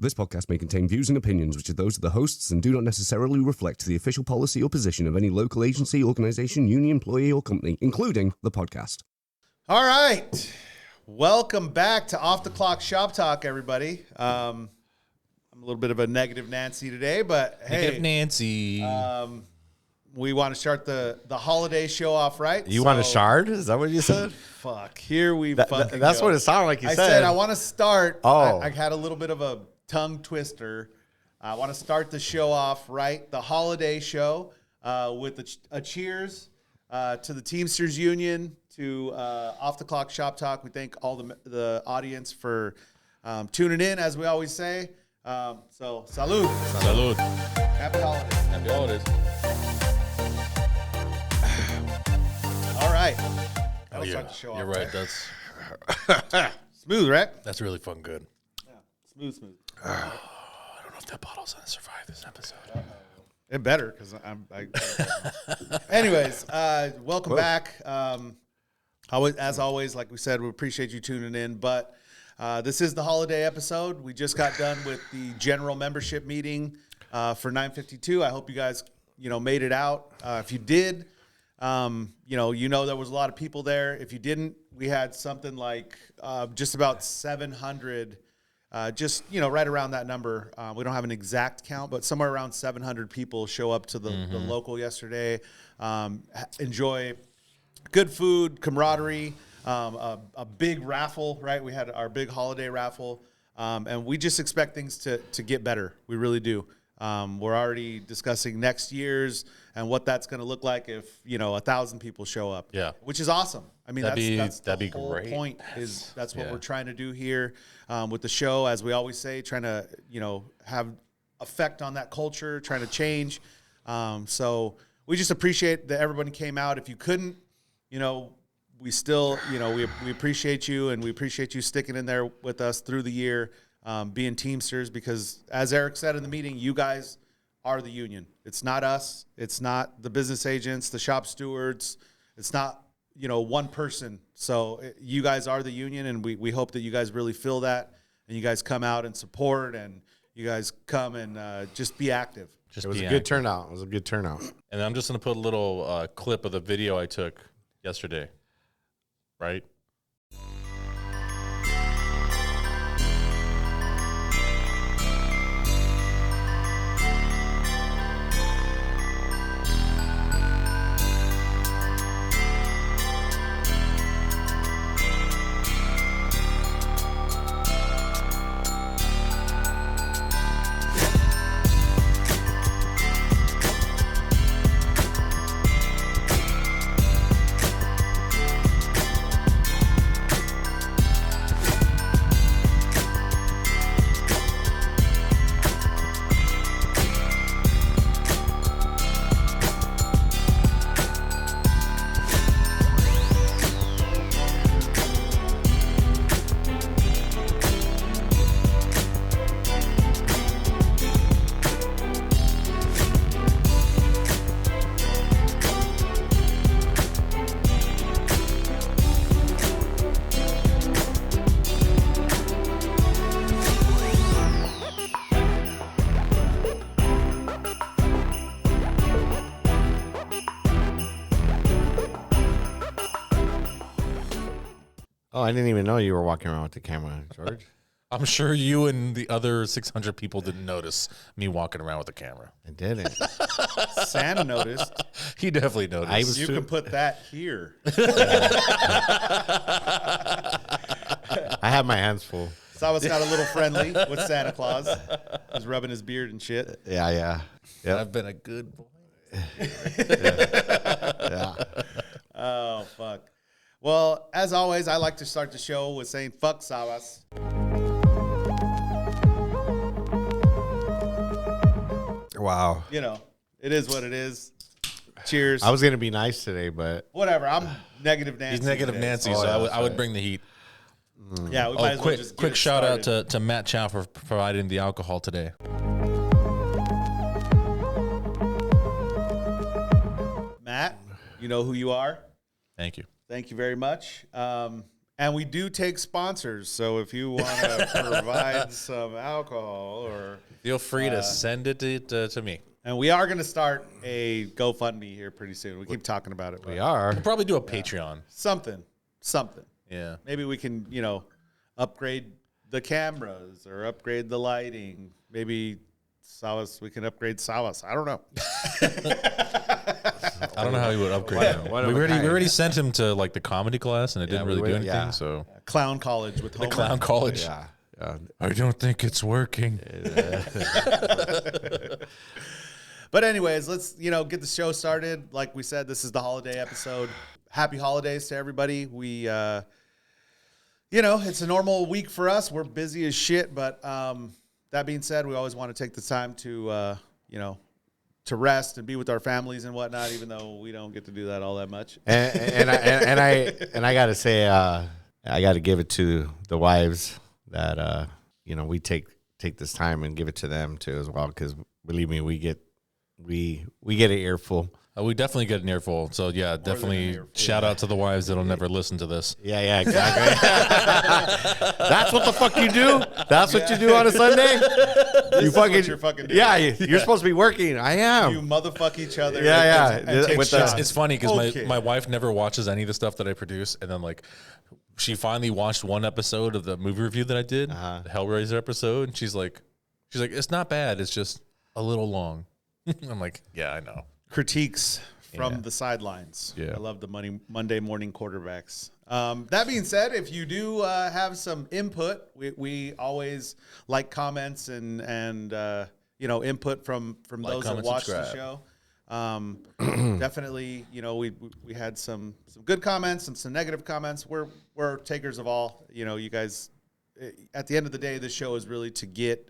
This podcast may contain views and opinions which are those of the hosts and do not necessarily reflect the official policy or position of any local agency, organization, union, employee, or company, including the podcast. All right. Welcome back to Off the Clock Shop Talk, everybody. I'm a little bit of a negative Nancy today, but Negative Nancy. We want to start the holiday show off right. You want a shard? Is that what you said? Fuck. Here we That's go. what it sounded like you I said. said I want to start. Oh. I had a little bit of a tongue twister. I want to start the show off right, the holiday show, with a cheers to the Teamsters Union, to Off the Clock Shop Talk. We thank all the audience for tuning in, as we always say. So, salud. Salud. Happy holidays. Happy holidays. All right. Oh, That'll yeah. start the show You're off, right. Smooth, right? That's really fun good. Yeah. Smooth. I don't know if that bottle's going to survive this episode. It better, because Anyways, welcome back. As always, like we said, we appreciate you tuning in. But this is the holiday episode. We just got done with the general membership meeting for 952. I hope you guys, made it out. If you did, there was a lot of people there. If you didn't, we had something like just about 700. Right around that number. We don't have an exact count, but somewhere around 700 people show up to the local yesterday. Enjoy good food, camaraderie, a big raffle, right? We had our big holiday raffle, and we just expect things to get better. We really do. We're already discussing next year's and what that's going to look like if 1,000 people show up. Yeah, which is awesome. I mean, that's the whole great. point. That's what we're trying to do here with the show, as we always say, trying to have effect on that culture, trying to change. So we just appreciate that everybody came out. If you couldn't, we still we appreciate you, and we appreciate you sticking in there with us through the year, being Teamsters, because as Eric said in the meeting, you guys are the union. It's not us. It's not the business agents, the shop stewards. It's not one person. So you guys are the union, and we hope that you guys really feel that, and you guys come out and support, and you guys come and just be active. It was a good turnout. It was a good turnout. And I'm just going to put a little clip of the video I took yesterday, right? Oh, I didn't even know you were walking around with the camera, George. I'm sure you and the other 600 people didn't notice me walking around with the camera. I didn't. Santa noticed. He definitely noticed. You can put that here. I have my hands full. Sawa's got a little friendly with Santa Claus. He's rubbing his beard and shit. Yeah. I've been a good boy. Yeah. Oh, fuck. Well, as always, I like to start the show with saying, fuck Sawas. Wow. It is what it is. Cheers. I was going to be nice today, but... Whatever. I'm negative Nancy. He's negative today. Nancy, so I would bring the heat. Yeah, we might as well just quick shout out to Matt Chow for providing the alcohol today. Matt, you know who you are. Thank you. Thank you very much. And And we do take sponsors. So if you want to provide some alcohol or... Feel free to send it to me. And we are going to start a GoFundMe here pretty soon. We keep talking about it. We are. We'll probably do a Patreon. Something. Yeah. Maybe we can, upgrade the cameras or upgrade the lighting. Maybe we can upgrade Salas. I don't know. I don't know how he would upgrade him. One We of a kind. already sent him to like the comedy class, and it didn't we really do went- anything. yeah. So Clown College with Homer. clown college. Yeah. I don't think it's working. But anyways, let's, get the show started. Like we said, this is the holiday episode. Happy holidays to everybody. We, it's a normal week for us. We're busy as shit. But that being said, we always want to take the time to, to rest and be with our families and whatnot, even though we don't get to do that all that much. And I got to say, I got to give it to the wives that we take this time and give it to them too as well, because believe me, we get an earful. We definitely get an earful. So yeah, definitely shout out to the wives that'll never listen to this. Yeah, exactly. That's what the fuck you do. That's what you do on a Sunday. This is what you're fucking doing. Yeah, you're supposed to be working. I am. You motherfuck each other. Yeah, and take with the- shots. It's funny because Okay. my wife never watches any of the stuff that I produce, and then like she finally watched one episode of the movie review that I did, the Hellraiser episode, and she's like, it's not bad. It's just a little long. I'm like, yeah, I know. Critiques from the sidelines. Yeah. I love the Monday morning quarterbacks. That being said, if you do have some input, we always like comments and input from Like, those that comment, watch the subscribe. show. Definitely, we had some good comments and some negative comments. We're takers of all. You guys. At the end of the day, this show is really to get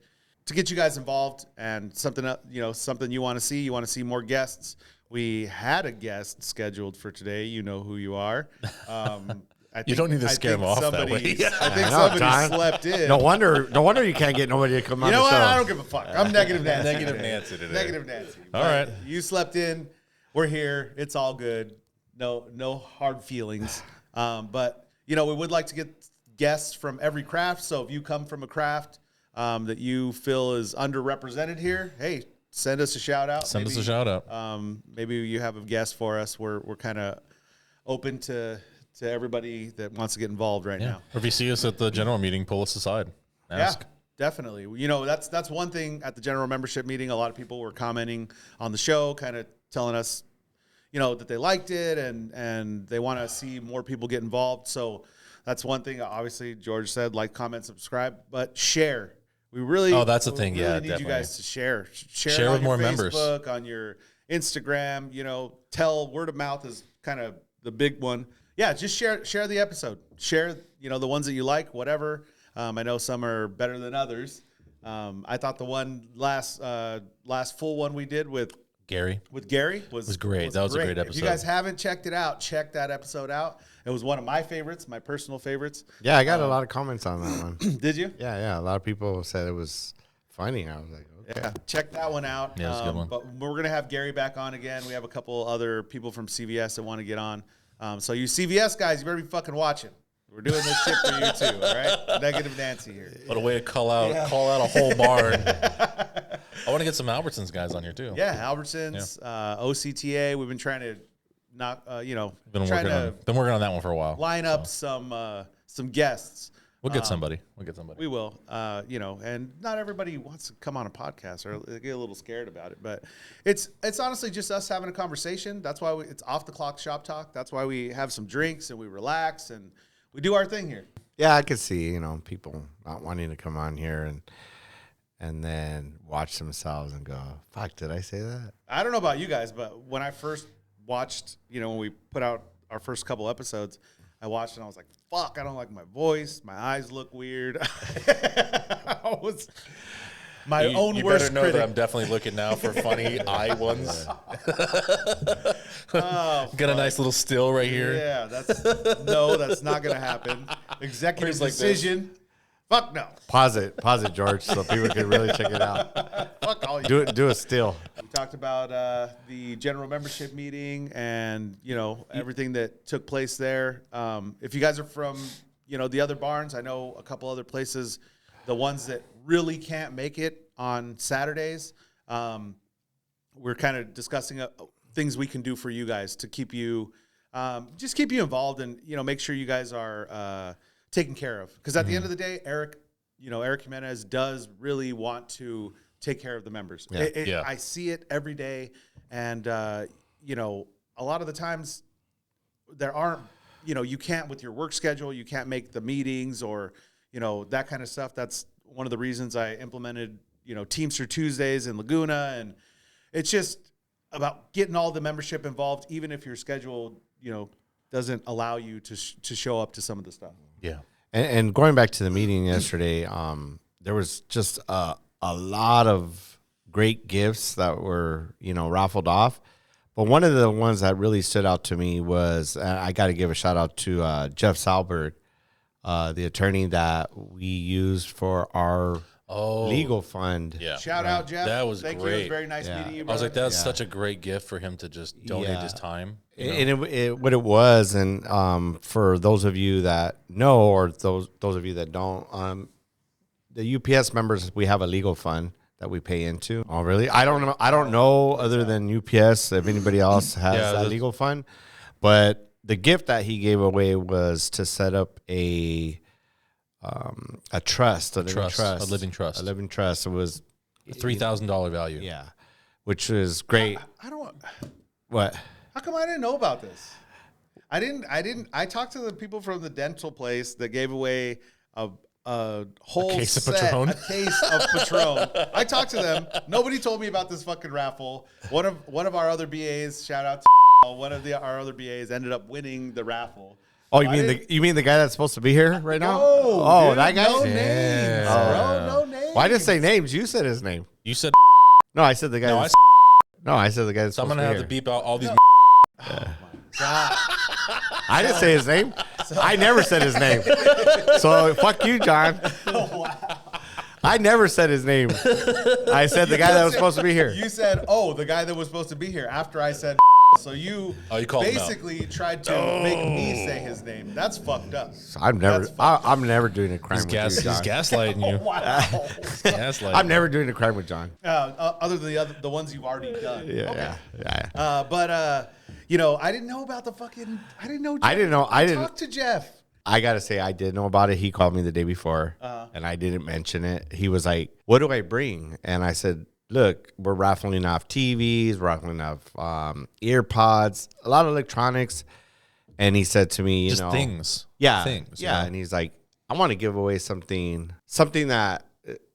you guys involved and something you want to see. You want to see more guests. We had a guest scheduled for today. You know who you are. You don't need to scare think them off that somebody- way. I think I know, somebody Don. slept in. No wonder you can't get nobody to come on You know the what? show. I don't give a fuck. I'm negative Nancy. Negative today. Nancy today. Negative Nancy. All But right. You slept in. We're here. It's all good. No hard feelings. But we would like to get guests from every craft. So if you come from a craft that you feel is underrepresented here, hey, send us a shout out. Send us a shout out. Maybe you have a guest for us. We're kind of open to everybody that wants to get involved right now. Or if you see us at the general meeting, pull us aside. Ask. Yeah, definitely. That's one thing at the general membership meeting. A lot of people were commenting on the show, kind of telling us, that they liked it and they want to see more people get involved. So that's one thing. Obviously, George said, like, comment, subscribe, but share. We really, Oh, that's the thing. we Yeah, really need definitely. you guys to share. Share Share it with on your more members. Facebook, on your Instagram. Tell word of mouth is kind of the big one. Yeah, just share the episode. Share the ones that you like, whatever. I know some are better than others. I thought the one last full one we did with Gary. Gary was great. That was a great If you episode. guys haven't checked it out, check that episode out. It was one of my favorites, my personal favorites. Yeah, I got a lot of comments on that one. Did you? Yeah. A lot of people said it was funny. I was like, okay. Yeah, check that one out. Yeah, it was a good one. But we're going to have Gary back on again. We have a couple other people from CVS that want to get on. So you CVS guys, you better be fucking watching. We're doing this shit for you too, all right? Negative Nancy here. What a way to call out a whole barn. I want to get some Albertsons guys on here too. Yeah, Albertsons, OCTA. We've been trying to Been trying working to on that one for a while. line up some guests. We'll get somebody. We will, and not everybody wants to come on a podcast or they get a little scared about it, but it's honestly just us having a conversation. That's why it's off the clock shop talk. That's why we have some drinks and we relax and we do our thing here. Yeah, I could see, people not wanting to come on here and then watch themselves and go, fuck, did I say that? I don't know about you guys, but when I first watched, when we put out our first couple episodes, I watched and I was like, fuck, I don't like my voice. My eyes look weird. I was my own you worst better know critic. that I'm definitely looking now for funny eye ones. Oh, Got a nice little still right here. yeah, that's not going to happen. Executive Where's like this? decision. Fuck no. Pause it, George, so people can really check it out. Fuck all you. Do it still. We talked about the general membership meeting and everything that took place there. If you guys are from the other barns, I know a couple other places, the ones that really can't make it on Saturdays, we're kind of discussing things we can do for you guys to keep you, just keep you involved and, make sure you guys are taken care of. Because at the end of the day, Eric Jimenez does really want to take care of the members. Yeah. I see it every day. And, a lot of the times there aren't, you can't with your work schedule, you can't make the meetings or, that kind of stuff. That's one of the reasons I implemented, Teamster Tuesdays in Laguna. And it's just about getting all the membership involved, even if your schedule, doesn't allow you to show up to some of the stuff. Yeah. And going back to the meeting yesterday, there was just a lot of great gifts that were, raffled off. But one of the ones that really stood out to me was, I got to give a shout out to Jeff Salberg, the attorney that we used for our legal fund. Yeah. Shout out, Jeff. That was Thank great. you. It was very nice meeting you, I was like, brother. that's such a great gift for him to just donate his time. And what it was, and for those of you that know, or those of you that don't, the UPS members, we have a legal fund that we pay into. Oh, really? I don't know other than UPS if anybody else has a legal fund. But the gift that he gave away was to set up a trust, a living trust. It was $3,000 value. Yeah, which is great. I don't. What? How come I didn't know about this? I talked to the people from the dental place that gave away a whole case of set, Patron? a case of Patron. I talked to them. Nobody told me about this fucking raffle. One of our other BAs, shout out to one of our other BAs, ended up winning the raffle. Oh, you mean the guy that's supposed to be here right now? No, dude, that guy. No names, bro. No names. Well, I didn't say names. You said his name. You said No, I said the guy. No, that's- No, I said the guy that's so I'm supposed gonna to have be to beep out all these. God. I didn't say his name. I never said his name. So fuck you, John. I never said his name. I said the guy that was supposed to be here. You said, the guy that was supposed to be here after I said. So you called him out. basically tried to make me say his name. That's fucked up. I'm never doing a crime with you, He's John. gaslighting you. Wow. Gaslighting. I'm never doing a crime with John. Other than the ones you've already done. Yeah. But I didn't know about the fucking. I didn't know. Jeff. I didn't know. I didn't. Talk to Jeff. I gotta say, I did know about it. He called me the day before, and I didn't mention it. He was like, "What do I bring?" And I said, "Look, we're raffling off TVs, we're raffling off earpods, a lot of electronics." And he said to me, Just things. yeah, Things. yeah." And he's like, "I want to give away something that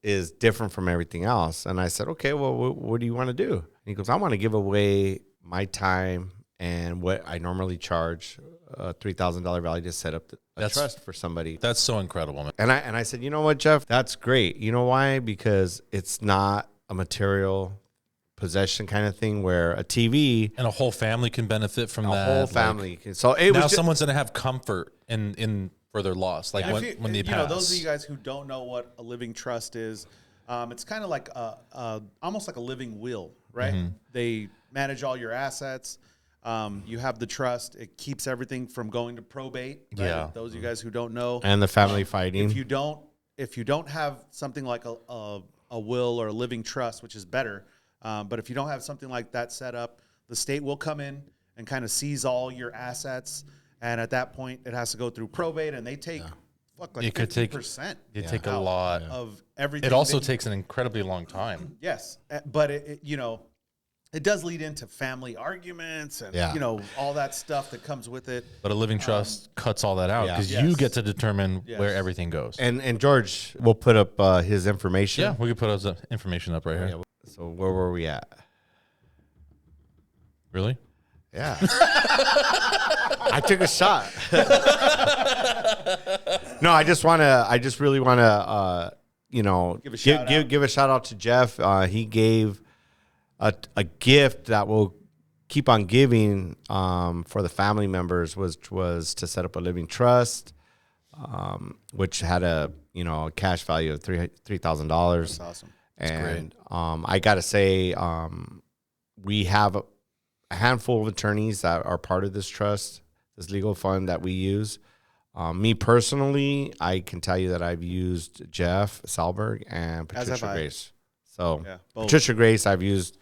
is different from everything else." And I said, "Okay, well, what do you want to do?" And he goes, "I want to give away my time and what I normally charge." A $3,000 value to set up a trust for somebody. That's so incredible, man. And I said, you know what, Jeff? That's great. You know why? Because it's not a material possession kind of thing where a TV And a whole family can benefit from a that. whole like, family can. So it now was someone's gonna have comfort in for their loss, like when they pass. Those of you guys who don't know what a living trust is, it's kind of like almost like a living will, right? Mm-hmm. They manage all your assets. You have the trust. It keeps everything from going to probate. Right? Yeah. Those of you guys who don't know, and the family fighting. if you don't have something like a will or a living trust, which is better, but if you don't have something like that set up, the state will come in and kind of seize all your assets, and at that point, it has to go through probate, and they take It could take 50%. It take a lot of everything. It also that- takes an incredibly long time. yes, but it does lead into family arguments and all that stuff that comes with it. But a living trust cuts all that out because you Yes. get to determine Yes. where everything goes. And George will put up his information. Yeah, we could put his information up right here. Yeah. So where were we at? Really? Yeah. I took a shot. No, I just really want to, give a shout out to Jeff. He gave a gift that will keep on giving for the family members was to set up a living trust, which had a cash value of $3,000. That's awesome. And I got to say, we have a handful of attorneys that are part of this trust, this legal fund that we use. Me personally, I can tell you that I've used Jeff Salberg and As have Patricia I. Grace. So Yeah, both. Patricia Grace I've used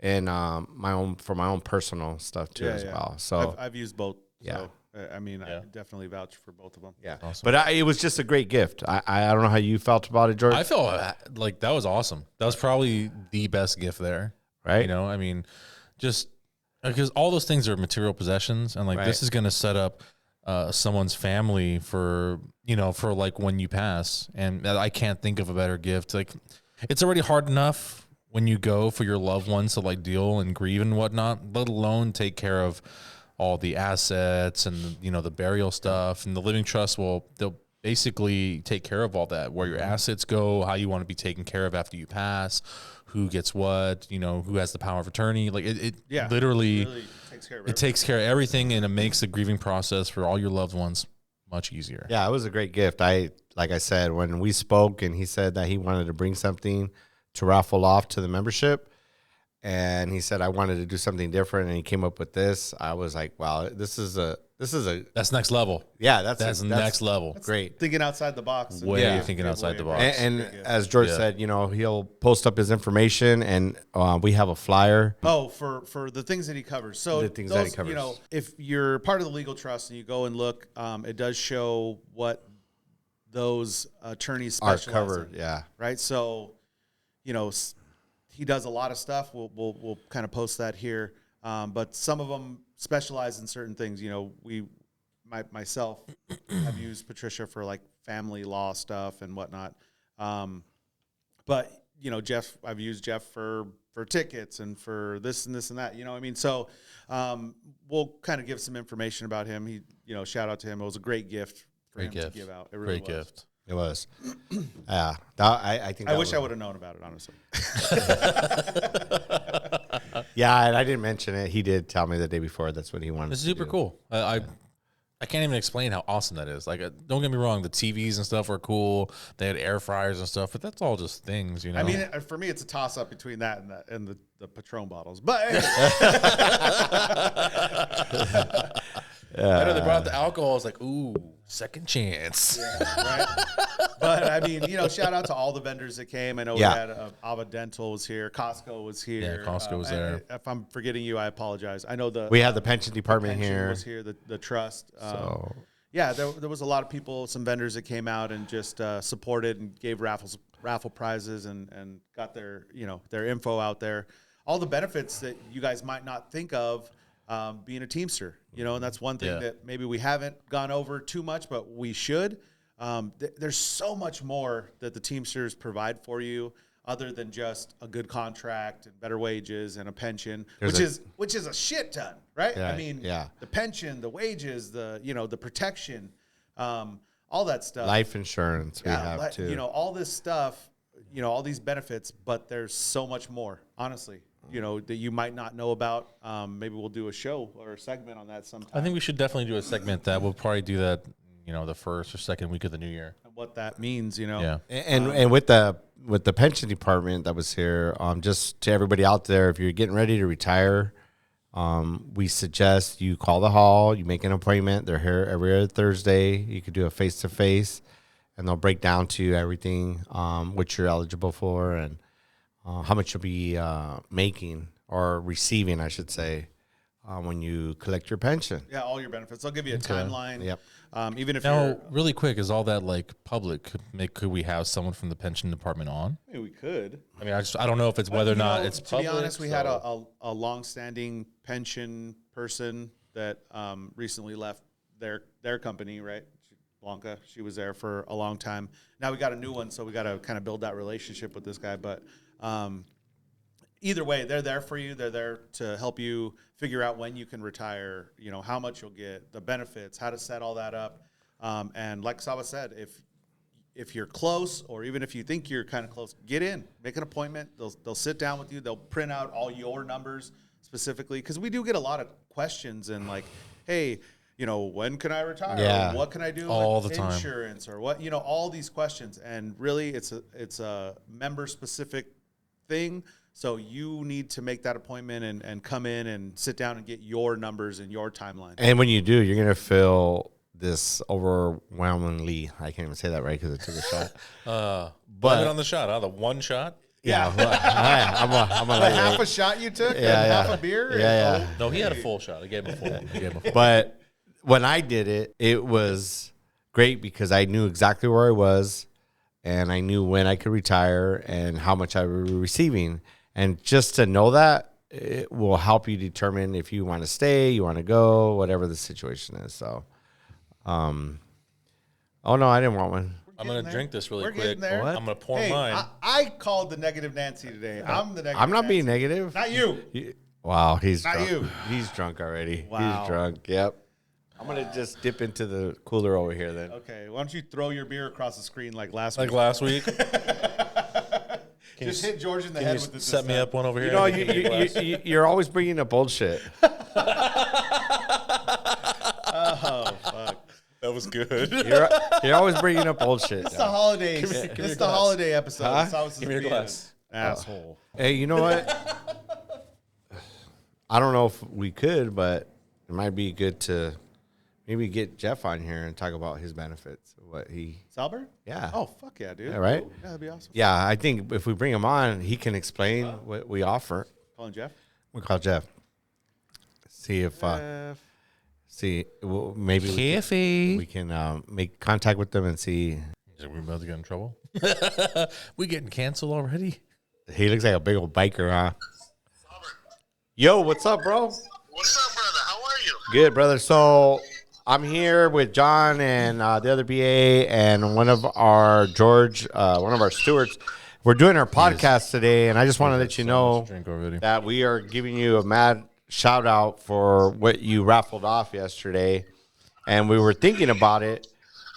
in my own personal stuff too as well. So I've used both. Yeah. So, I mean, I definitely vouch for both of them. yeah, Awesome. but it was just a great gift. I don't know how you felt about it, George. I felt like that was awesome. That was probably the best gift there. Right? You know, I mean, just because all those things are material possessions, and like Right. this is going to set up someone's family for, you know, for like when you pass. And I can't think of a better gift. Like, it's already hard enough when you go for your loved ones to like deal and grieve and whatnot, let alone take care of all the assets and, you know, the burial stuff. And the living trust they'll basically take care of all that, where your assets go, how you want to be taken care of after you pass, who gets what, you know, who has the power of attorney. Like it literally Really takes care of it takes care of everything, and it makes the grieving process for all your loved ones much easier. Yeah, it was a great gift. Like I said, when we spoke and he said that he wanted to bring something to raffle off to the membership, and he said I wanted to do something different, and he came up with this. I was like, wow, this is a That's next level. yeah, That's next level. great. Thinking outside the box. and- Way Yeah. thinking outside the Giveaway, box. right? And Great gift. as George Yeah. said, you know, he'll post up his information, and we have a flyer. Oh, for the things that he covers. So The things that he those, covers. You know, if you're part of the legal trust and you go and look, it does show what those attorneys Are specialize covered, in, yeah. right? So, you know, he does a lot of stuff. We'll kind of post that here. But some of them specialize in certain things. You know, myself have used Patricia for like family law stuff and whatnot. But you know, I've used Jeff for tickets and for this and this and that. You know what I mean? So we'll kind of give some information about him. He, you know, shout out to him. It was a great gift for Great him gift. to give out. It really Great was. gift. It was. Yeah. I think I that wish was- I would have known about it, honestly. Yeah, and I didn't mention it. He did tell me the day before that's what he wanted. It's to super do. cool. I can't even explain how awesome that is. Like, don't get me wrong, the TVs and stuff were cool. They had air fryers and stuff, but that's all just things, you know. I mean, for me, it's a toss up between that and the Patron bottles. But anyway. I know they brought out the alcohol. I was like, ooh, second chance. right? But I mean, you know, shout out to all the vendors that came. I know Yeah. we had Ava Dental was here, Costco was here. Yeah, Costco was there. If I'm forgetting you, I apologize. I know We had the pension department pension here. was here, the trust. So Yeah, there was a lot of people, some vendors that came out and just supported and gave raffle prizes and got their info out there. All the benefits that you guys might not think of being a Teamster, you know, and that's one thing Yeah. that maybe we haven't gone over too much, but we should. There's so much more that the Teamsters provide for you other than just a good contract and better wages and a pension, which is a shit ton, right? Yeah, I mean, yeah. the pension, the wages, the protection, all that stuff. life insurance we have too. You know, all this stuff, you know, all these benefits, but there's so much more, honestly, you know, that you might not know about. Maybe we'll do a show or a segment on that sometime. I think we should definitely do a segment that we'll probably do that, you know, the first or second week of the new year. and what that means, you know. Yeah. And with the pension department that was here, just to everybody out there, if you're getting ready to retire, we suggest you call the hall, you make an appointment. They're here every other Thursday. You could do a face-to-face, and they'll break down to you everything, what you're eligible for and how much you'll be making or receiving, I should say, when you collect your pension. Yeah, all your benefits. They'll give you a timeline. Yep. Even if Now, you're, really quick, is all that like public? Could we have someone from the pension department on? maybe we could. I mean, I don't know if it's whether or You not know, it's to public. be honest, we had so- a long-standing pension person that recently left their company, right? Blanca, she was there for a long time. Now we got a new one, so we got to kind of build that relationship with this guy. But either way, they're there for you. They're there to help you figure out when you can retire, you know, how much you'll get, the benefits, how to set all that up. And like Saba said, if you're close, or even if you think you're kind of close, get in, make an appointment. They'll sit down with you. They'll print out all your numbers specifically, because we do get a lot of questions and like, hey, you know, when can I retire? Yeah. Or what can I do All with the time. insurance, or what, you know, all these questions. And really, it's a member specific thing. So you need to make that appointment and come in and sit down and get your numbers and your timeline. And when you do, you're going to feel this overwhelmingly, I can't even say that right because I took a shot. Blame it on the shot, the one shot. Yeah, well, I'm a The half a shot you took, and half a beer. Yeah. No, he had a full shot. I gave him a full. But when I did it, it was great because I knew exactly where I was, and I knew when I could retire and how much I was receiving. And just to know that, it will help you determine if you want to stay, you want to go, whatever the situation is. So, oh no, I didn't want one. I'm going to drink this really We're quick. getting there. I'm going to pour Hey, mine. I called the negative Nancy today. I'm the negative. I'm not being Nancy. negative. Not you. Wow, he's Not drunk. you. He's drunk already. Wow. He's drunk. Yep. I'm gonna just dip into the cooler over here then. Okay, why don't you throw your beer across the screen like last Like week? last week. Just hit George in the Can head you with this. set me up one over here? You know, and get a glass? you're always bringing up bullshit. Oh fuck! That was good. You're always bringing up bullshit. It's the holidays. give me It's your the glass. holiday episode. Huh? So I was just Give me your being glass. an asshole. Hey, you know what? I don't know if we could, but it might be good to maybe get Jeff on here and talk about his benefits. What he, Salber? yeah. Oh fuck yeah, dude! Yeah, right? Yeah, that'd be awesome. Yeah, I think if we bring him on, he can explain what we offer. Calling Jeff. We'll call Jeff. See if maybe we can make contact with them and see. Are we about to get in trouble? We getting canceled already? He looks like a big old biker, huh? Yo, what's up, bro? What's up, brother? How are you? Good, brother. So I'm here with John and the other BA and one of our one of our stewards. We're doing our podcast today, and I just want to let you know Drink already. that we are giving you a mad shout out for what you raffled off yesterday. And we were thinking about it,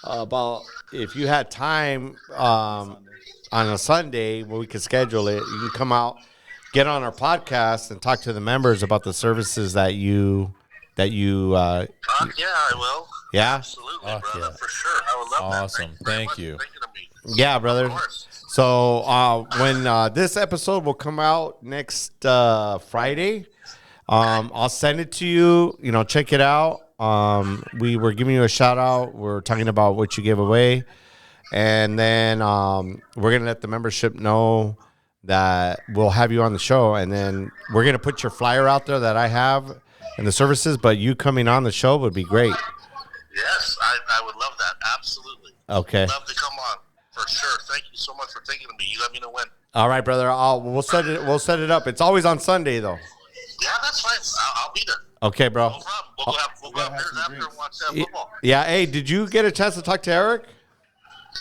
about if you had time on a Sunday where we could schedule it, you can come out, get on our podcast, and talk to the members about the services that you Yeah, I will. yeah. Absolutely, Fuck brother, yeah. for sure. I would love that. Awesome. you very Thank much you. for thinking of me. Yeah, brother. Of course. So when this episode will come out next Friday, I'll send it to you. You know, check it out. We were giving you a shout out. We're talking about what you gave away, and then we're gonna let the membership know that we'll have you on the show, and then we're gonna put your flyer out there that I have and the services. But you coming on the show would be great. Yes, I would love that. Absolutely. Okay. Love to come on. For sure. Thank you so much for thinking of me. You let me know when. All right, brother. We'll set it up. It's always on Sunday though. Yeah, that's fine. I'll be there. Okay, bro. No problem. We'll go have beers after and watch football. Yeah. Hey, did you get a chance to talk to Eric?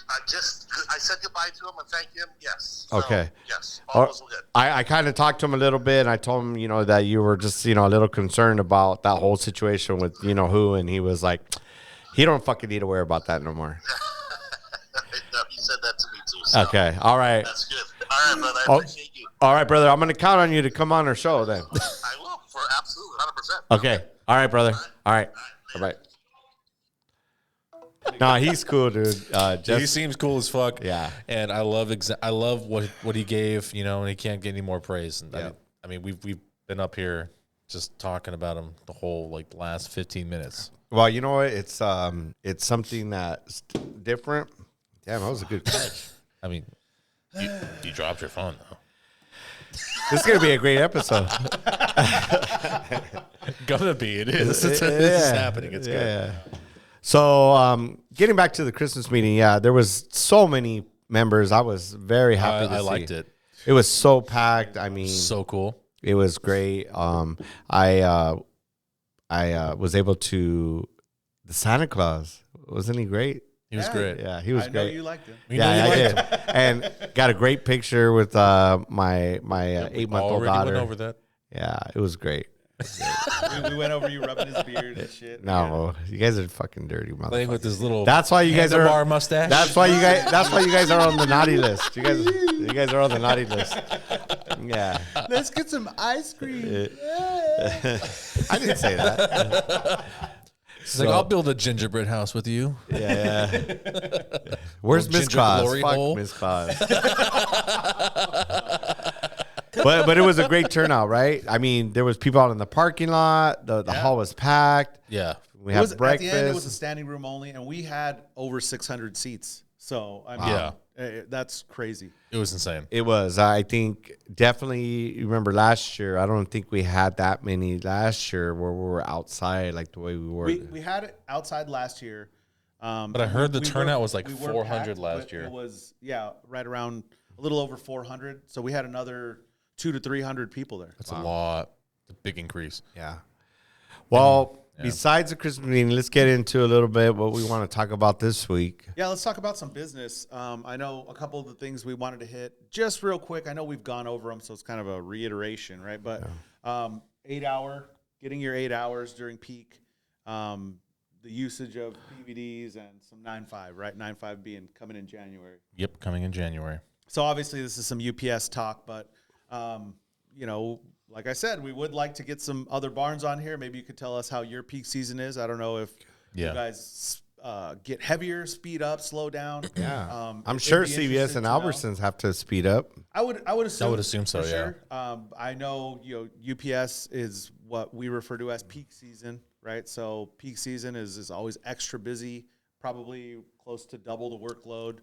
I said goodbye to him and thank him. Yes. So, Okay. Yes. All was good. I kind of talked to him a little bit, and I told him, that you were just, a little concerned about that whole situation with, who, and he was like, he don't fucking need to worry about that no more. No, he said that to me too. So Okay. All right. That's good. All right, brother. I Oh. appreciate you. All right, brother. I'm going to count on you to come on our show then. I will. For absolutely 100%. Okay. All right, brother. All right. Bye-bye. Nah, he's cool, dude. He Just, seems cool as fuck. Yeah. And I love what he gave, and he can't get any more praise. And Yeah. I mean, we've been up here just talking about him the whole last 15 minutes. well, you know what? It's something that's different. Damn, that was a good catch. I mean, you dropped your phone though. This is going to be a great episode. Gonna be. It is. This is Yeah. happening. It's good. Yeah. So, getting back to the Christmas meeting, yeah, there was so many members. I was very happy to see. I liked it. It was so packed. I mean, So cool. it was great. I was able to the Santa Claus. Wasn't he great? He was great. Yeah, he was I know great. you liked him. We know Yeah, you I liked did, him. and got a great picture with my 8-month-old Already daughter. went over that. Yeah, it was great. We went over you rubbing his beard and shit. No, you guys are fucking dirty, Playing motherfuckers. with his little. That's why you guys are. handlebar mustache. That's why you guys are on the naughty list. You guys are on the naughty list. Yeah, Let's get some ice cream. I didn't say that. He's like, I'll build a gingerbread house with you. Yeah. Where's Little Miss ginger Claus? glory Fuck hole. Miss Claus. But it was a great turnout, right? I mean, there was people out in the parking lot. The hall was packed. Yeah. We have At breakfast. the end, it was a standing room only, and we had over 600 seats. So, I mean, that's crazy. It was insane. It was. I think definitely. You remember last year? I don't think we had that many last year where we were outside like the way we were. We had it outside last year. But I heard the turnout was like we 400 packed, last but year. It was, right around a little over 400. So we had another 200 to 300 people there. That's a lot. It's a big increase. Yeah. Well, besides the Christmas meeting, let's get into a little bit what we want to talk about this week. Yeah, let's talk about some business. I know a couple of the things we wanted to hit just real quick. I know we've gone over them, so it's kind of a reiteration, right? But 8 hour, getting your 8 hours during peak, the usage of PVDs and some 9.5, right? 9.5 being coming in January. Yep, coming in January. So obviously this is some UPS talk, but like I said, we would like to get some other barns on here. Maybe you could tell us how your peak season is. I don't know if you guys get heavier, speed up, slow down. Yeah, I'm sure CVS and Albertsons have to speed up. I would assume so. for Yeah. Sure. I know UPS is what we refer to as peak season, right? So peak season is always extra busy, probably close to double the workload.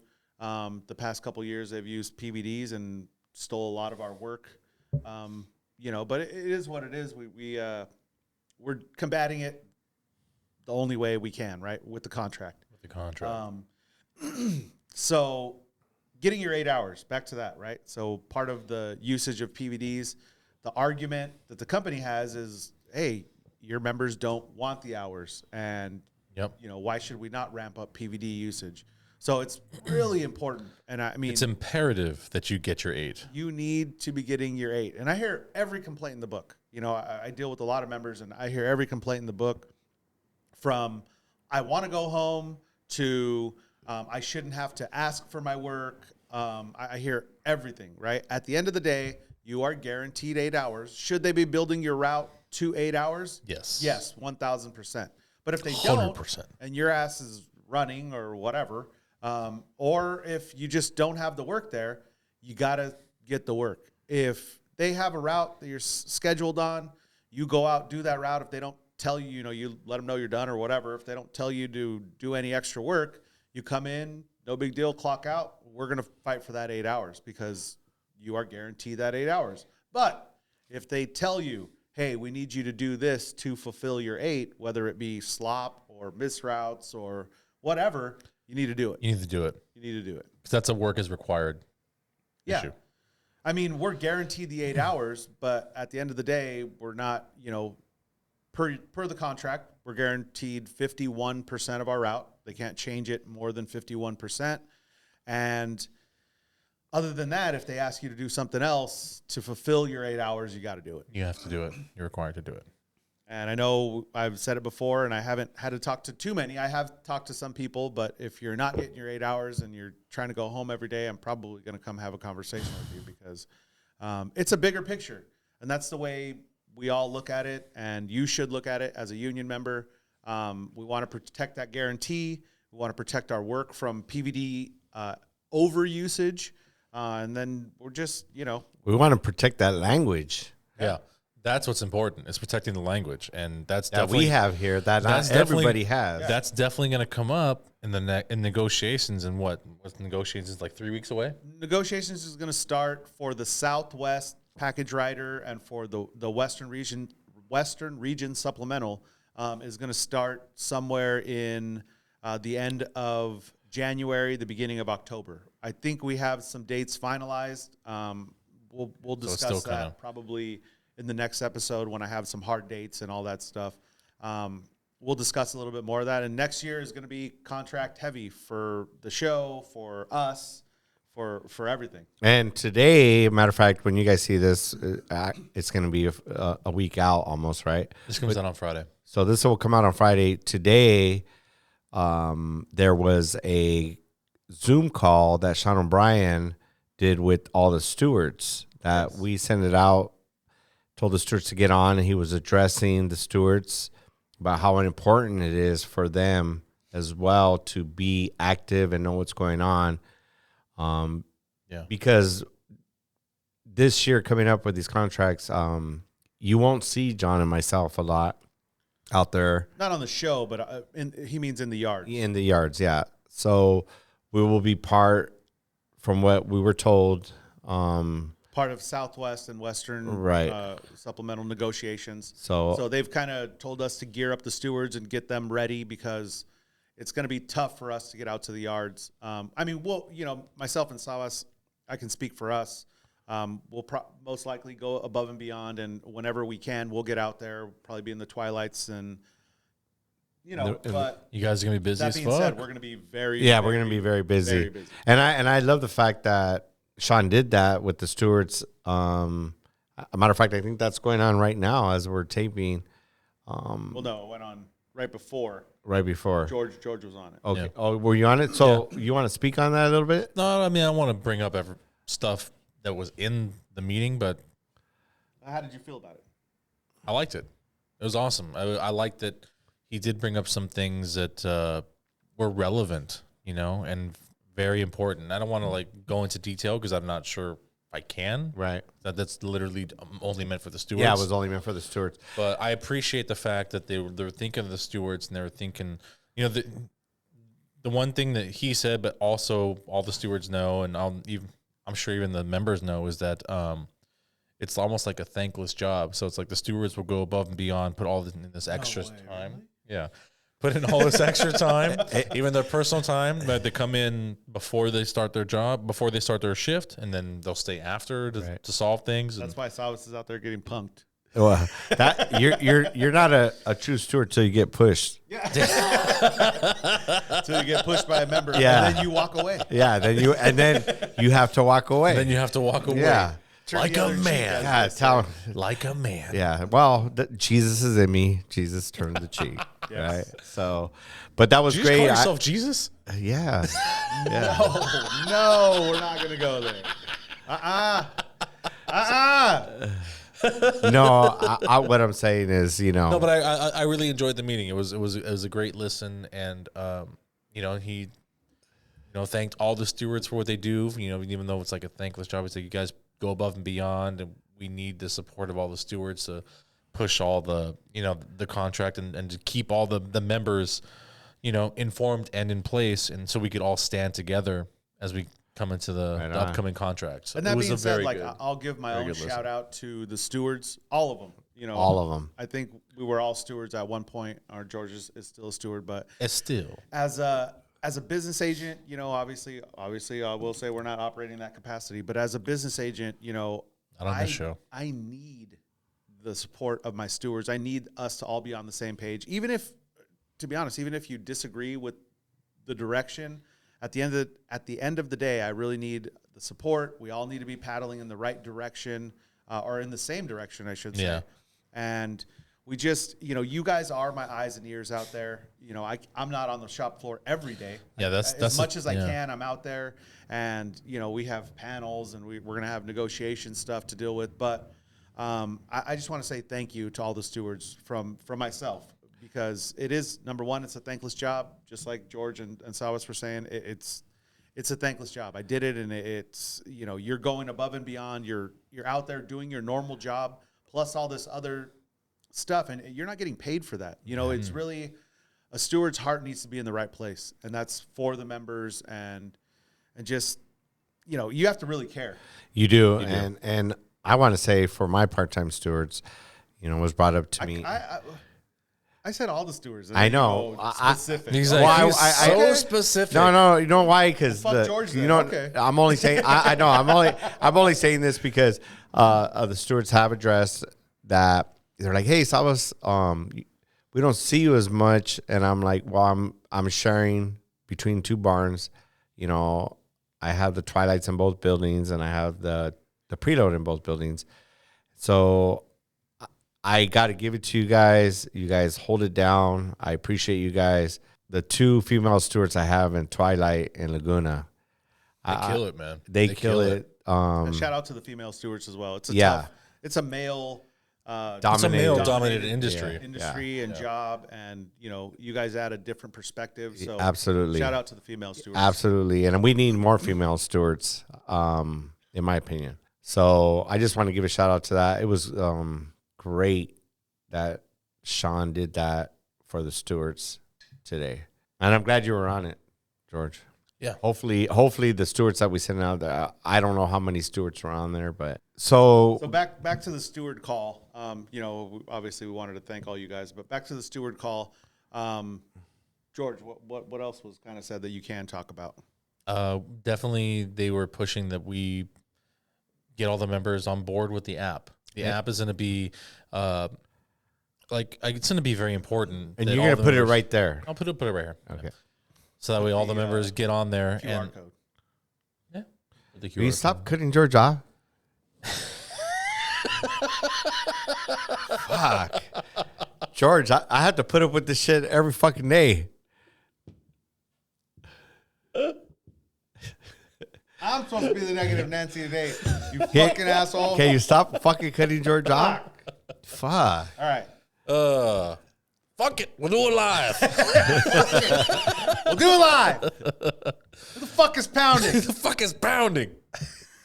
The past couple of years, they've used PVDs and stole a lot of our work. But it is what it is. We're combating it the only way we can, right? With the contract. So getting your 8 hours, back to that, right? So part of the usage of PVDs, the argument that the company has is, hey, your members don't want the hours. And, why should we not ramp up PVD usage? So it's really important. And I mean, it's imperative that you get your 8. You need to be getting your 8. And I hear every complaint in the book. I deal with a lot of members, and I hear every complaint in the book from I want to go home to I shouldn't have to ask for my work. I hear everything, right? At the end of the day, you are guaranteed 8 hours. Should they be building your route to 8 hours? Yes. Yes, 1,000%. But if they don't, 100%. and your ass is running or whatever, or if you just don't have the work there, you got to get the work. If they have a route that you're scheduled on, you go out, do that route. If they don't tell you, you let them know you're done or whatever. If they don't tell you to do any extra work, you come in, no big deal, clock out. We're going to fight for that 8 hours because you are guaranteed that 8 hours. But if they tell you, hey, we need you to do this to fulfill your 8, whether it be slop or misroutes or whatever, you need to do it. You need to do it. You need to do it. Because that's a work is required issue. I mean, we're guaranteed the 8 hours, but at the end of the day, we're not, per the contract, we're guaranteed 51% of our route. They can't change it more than 51%. And other than that, if they ask you to do something else to fulfill your 8 hours, you got to do it. You have to do it. You're required to do it. And I know I've said it before, and I haven't had to talk to too many. I have talked to some people, but if you're not getting your 8 hours and you're trying to go home every day, I'm probably going to come have a conversation with you because it's a bigger picture. And that's the way we all look at it, and you should look at it as a union member. We want to protect that guarantee. We want to protect our work from PVD overusage. And then we're just, we want to protect that language. Yeah. That's what's important. Is protecting the language, and that's that definitely we have here. That not everybody has. That's definitely going to come up in the in negotiations. And what's negotiations like 3 weeks away? Negotiations is going to start for the Southwest package rider and for the Western region supplemental is going to start somewhere in the end of January, the beginning of October. I think we have some dates finalized. We'll discuss that probably in the next episode when I have some hard dates and all that stuff. We'll discuss a little bit more of that. And next year is going to be contract heavy for the show, for us, for everything. And today, matter of fact, when you guys see this, it's going to be a week out almost, right? This comes out on Friday. So this will come out on Friday. Today, there was a Zoom call that Sean O'Brien did with all the stewards that we sent it out. Told the stewards to get on, and he was addressing the stewards about how important it is for them as well to be active and know what's going on. Because this year coming up with these contracts, you won't see John and myself a lot out there. Not on the show, but he means in the yard. In the yards, yeah. So we will be part, from what we were told, Part of Southwest and Western right. Supplemental negotiations. So they've kind of told us to gear up the stewards and get them ready because it's going to be tough for us to get out to the yards. I mean, myself and Sawas, I can speak for us. We'll most likely go above and beyond, and whenever we can, we'll get out there. We'll probably be in the twilights, and but You guys are gonna be busy that as being fuck. said, we're going to be we're going to be very busy. very busy. And I love the fact that Sean did that with the stewards. A matter of fact, I think that's going on right now as we're taping. Well, no, it went on right before. Right before. George was on it. Okay. Yeah. Oh, were you on it? So you want to speak on that a little bit? No, I mean I want to bring up stuff that was in the meeting, but How did you feel about it? I liked it. It was awesome. I liked that he did bring up some things that were relevant, and very important. I don't want to go into detail because I'm not sure if I can. Right. That's literally only meant for the stewards. Yeah, it was only meant for the stewards. But I appreciate the fact that they were thinking of the stewards and they were thinking, the one thing that he said, but also all the stewards know, and I'm sure even the members know, is that it's almost like a thankless job. So it's like the stewards will go above and beyond, put all this extra time. Really? Yeah. Put in all this extra time, even their personal time, that they come in before they start their job, before they start their shift, and then they'll stay after to solve things. That's why Sawas is out there getting punked. Well, that you're not a true steward till you get pushed. Until you get pushed by a member, Yeah. and then you walk away. Yeah, then you have to walk away. then you have to walk away. Yeah. Turn Like the a other cheek, man. as Yeah, they say. tell Like a man. Yeah, well, Jesus is in me. Jesus turned the cheek. Yes. Right. So, but that was Did you great. just call yourself Jesus? Yeah. Yeah. No, we're not gonna go there. No, what I'm saying is, No, but I really enjoyed the meeting. It was a great listen, and he thanked all the stewards for what they do. Even though it's like a thankless job, it's like you guys go above and beyond, and we need the support of all the stewards to push all the the contract and to keep all the members informed and in place, and so we could all stand together as we come into the upcoming contract. So And that it was being a said, very like good. I'll give my own good listen. shout out to the stewards, all of them. all of them. I think we were all stewards at one point. Our George is still a steward, but It's still. as a business agent, obviously, I will say we're not operating in that capacity. But as a business agent, Not on this show. I need the support of my stewards. I need us to all be on the same page. Even if, to be honest, even if you disagree with the direction, at the end of the day, I really need the support. We all need to be paddling in the right direction, or in the same direction, I should say. Yeah. And we just, you guys are my eyes and ears out there. I'm not on the shop floor every day. Yeah, that's as much as I yeah. can. I'm out there, and we have panels, and we're gonna have negotiation stuff to deal with. But I just want to say thank you to all the stewards from myself, because it is, number one, it's a thankless job, just like George and Sawas were saying. It's a thankless job. I did it, and it's you're going above and beyond. You're out there doing your normal job plus all this other stuff, and you're not getting paid for that. It's really, a steward's heart needs to be in the right place, and that's for the members, and just you have to really care. You do, and I want to say for my part-time stewards, was brought up to me. I said all the stewards. I know. Specific. He's Oh, like, Well, he's I- so okay. specific. No, you know why? Because Well, fuck George then. Okay. I'm only saying. I know. I'm only saying this because the stewards have addressed that. They're like, "Hey, Sawas, we don't see you as much," and I'm like, "Well, I'm sharing between two barns. I have the twilights in both buildings, and I have the preload in both buildings. So I got to give it to you guys. You guys hold it down. I appreciate you guys. The two female stewards I have in Twilight and Laguna, They kill it, man. they kill it. And shout out to the female stewards as well. It's a Yeah. tough. It's a male. It's a Dominated. male-dominated industry. Industry and job, and you guys add a different perspective. So Absolutely. shout out to the female stewards. Absolutely. And we need more female stewards, in my opinion. So I just want to give a shout out to that. It was great that Sean did that for the stewards today. And I'm glad you were on it, George. Yeah. Hopefully the stewards that we sent out there, I don't know how many stewards were on there, but so back to the steward call. Obviously we wanted to thank all you guys, but back to the steward call. George, what else was kind of said that you can talk about? Definitely, they were pushing that we get all the members on board with the app. The app is going to be, it's going to be very important. And you're going to put it right there. I'll put it right here. Okay. So that way, all the members get on there QR and code. yeah. The QR Will you code. stop cutting George off? Fuck. George, I have to put up with this shit every fucking day. I'm supposed to be the negative Nancy today. You fucking asshole. Can you stop fucking cutting George off? Fuck. All right. Fuck it. We'll do it live. We'll do it live. Who the fuck is pounding? The fuck is pounding?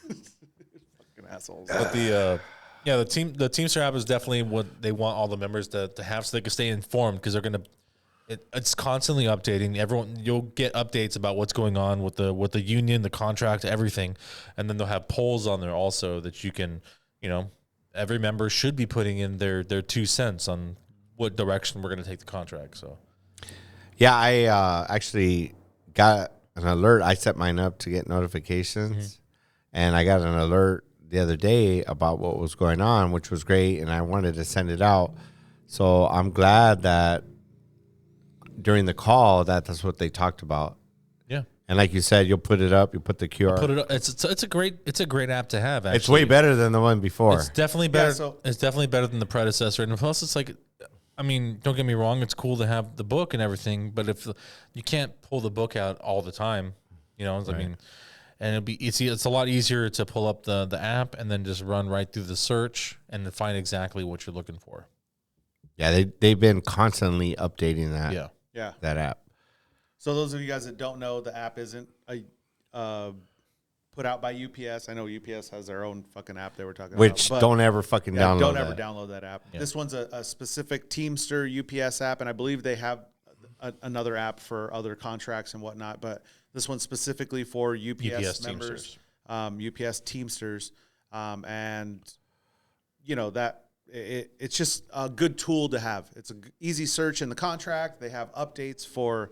Fucking assholes. But the Teamster app is definitely what they want all the members to have so they can stay informed because they're going to it's constantly updating. You'll get updates about what's going on with the union, the contract, everything. And then they'll have polls on there also that you can, every member should be putting in their 2 cents on what direction we're going to take the contract. So Yeah, I actually got an alert. I set mine up to get notifications, and I got an alert the other day about what was going on, which was great, and I wanted to send it out. So I'm glad that during the call that's what they talked about. yeah. And like you said, you'll put it up, you put the QR. Put it up. It's a great app to have. Actually. It's way better than the one before. It's definitely better. so- It's definitely better than the predecessor. And plus, it's like, I mean, don't get me wrong. It's cool to have the book and everything, but if you can't pull the book out all the time, I mean, and it's a lot easier to pull up the app and then just run right through the search and to find exactly what you're looking for. Yeah, they've been constantly updating that. Yeah. Yeah. That app. So those of you guys that don't know, the app isn't put out by UPS. I know UPS has their own fucking app they were talking Which about. don't ever fucking download. Don't ever that. download that app. Yeah. This one's a specific Teamster UPS app, and I believe they have another app for other contracts and whatnot. But this one's specifically for UPS members, UPS Teamsters, and that. It's just a good tool to have. It's an easy search in the contract. They have updates for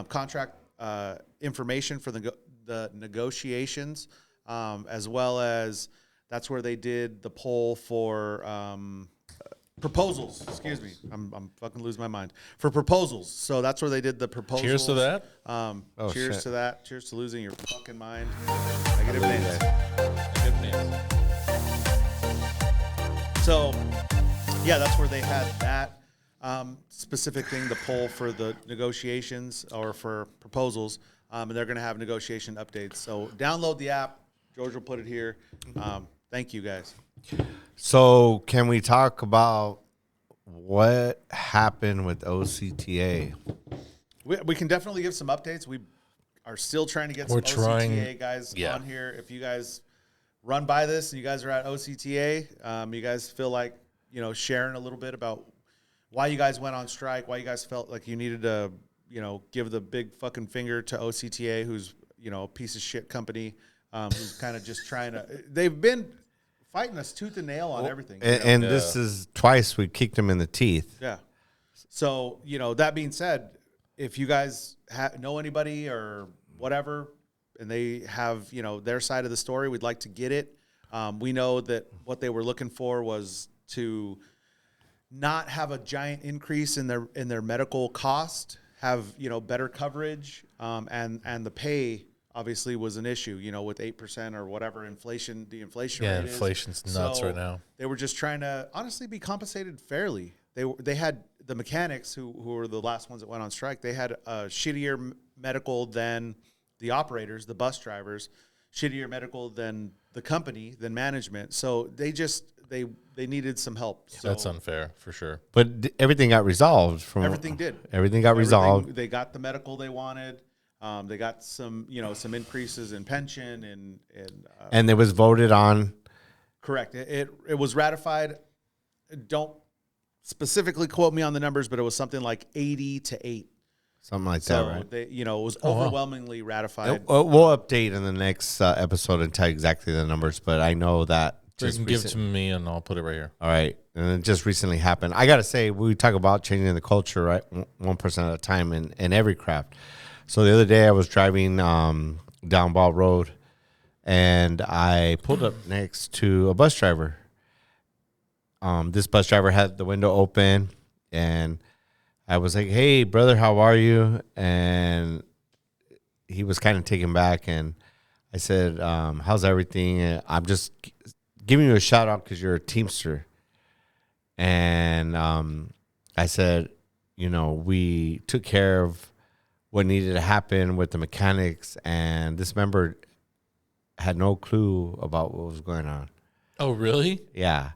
contract information for the negotiations, as well as that's where they did the poll for proposals. Excuse me, I'm fucking losing my mind for proposals. So that's where they did the proposals. Cheers to that. Cheers shit. to that. Cheers to losing your fucking mind. Negative names. Good names. So, yeah, that's where they had that specific thing, the poll for the negotiations or for proposals, and they're going to have negotiation updates. So download the app. George will put it here. Thank you, guys. So can we talk about what happened with OCTA? We can definitely give some updates. We are still trying to get some We're trying- OCTA guys on here. If you guys run by this and you guys are at OCTA, you guys feel like, sharing a little bit about why you guys went on strike, why you guys felt like you needed to, give the big fucking finger to OCTA, who's, a piece of shit company, who's kind of just trying to, they've been fighting us tooth and nail on everything. And this is twice we kicked him in the teeth. Yeah. So, that being said, if you guys know anybody or whatever, and they have, their side of the story, we'd like to get it. We know that what they were looking for was to not have a giant increase in their medical cost, have, better coverage, and the pay obviously was an issue, with 8% or whatever the inflation Yeah, rate is. inflation's nuts So right now. They were just trying to honestly be compensated fairly. They had the mechanics who were the last ones that went on strike. They had a shittier medical than the operators, the bus drivers, shittier medical than the company, than management. So they needed some help. So That's unfair for sure. But everything got resolved. everything did. Everything got resolved. They got the medical they wanted. They got some increases in pension And it was voted on. correct. It was ratified. Don't specifically quote me on the numbers, but it was something like 80-8. Something like So that, right? they, it was wow. overwhelmingly ratified. We'll update in the next episode and tell you exactly the numbers, but I know that You can give it to me, and I'll put it right here. all right, and it just recently happened. I got to say, we talk about changing the culture, right? 1% at a time in every craft. So the other day I was driving down Ball Road, and I pulled up next to a bus driver. This bus driver had the window open, and I was like, "Hey, brother, how are you?" And he was kind of taken back, and I said, "How's everything?" I'm just giving you a shout out because you're a Teamster. And I said, we took care of what needed to happen with the mechanics, and this member had no clue about what was going on. Oh, really? Yeah.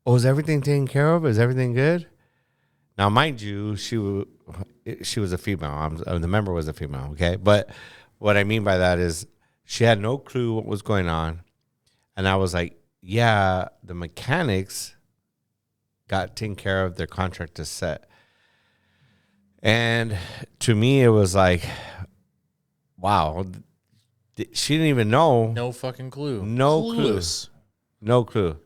Oh, is everything taken care of? Is everything good? Now, mind you, she was a female. The member was a female, okay? But what I mean by that is she had no clue what was going on. And I was like, yeah, the mechanics got taken care of. Their contract is set. And to me, it was like, wow, she didn't even know. No fucking clue. No Clueless. clue. No clue.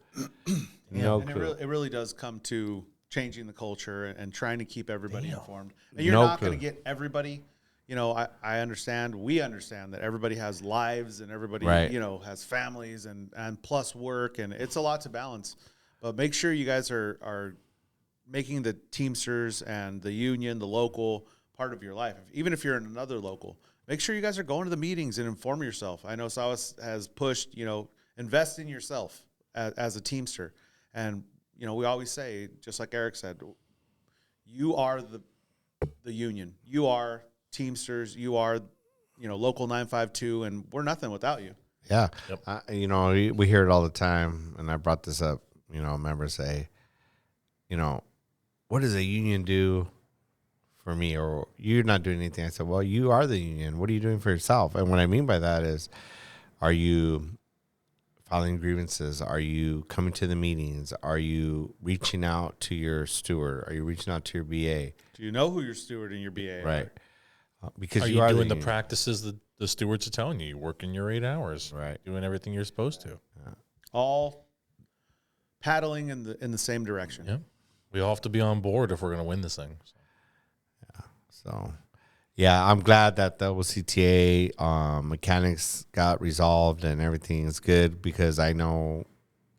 Yeah, No and clue. it really does come to changing the culture and trying to keep everybody informed. And you're No not going clue. to get everybody. I understand. We understand that everybody has lives and everybody, Right. has families and plus work, and it's a lot to balance. But make sure you guys are making the Teamsters and the union, the local, part of your life. Even if you're in another local, make sure you guys are going to the meetings and inform yourself. I know Sawas has pushed, invest in yourself as a Teamster. And, we always say, just like Eric said, you are the union. You are Teamsters. You are, local 952, and we're nothing without you. Yeah. Yep. We hear it all the time, and I brought this up. Members say, what does a union do for me? Or you're not doing anything. I said, well, you are the union. What are you doing for yourself? And what I mean by that is, are you filing grievances? Are you coming to the meetings? Are you reaching out to your steward? Are you reaching out to your BA? Do you know who your steward and your BA are? Right. Because Are you you are doing the union. practices that the stewards are telling you? You're working your 8 hours. Right. Doing everything you're supposed to. All paddling in the same direction. Yeah. We all have to be on board if we're going to win this thing. So, yeah, I'm glad that the OCTA mechanics got resolved and everything is good, because I know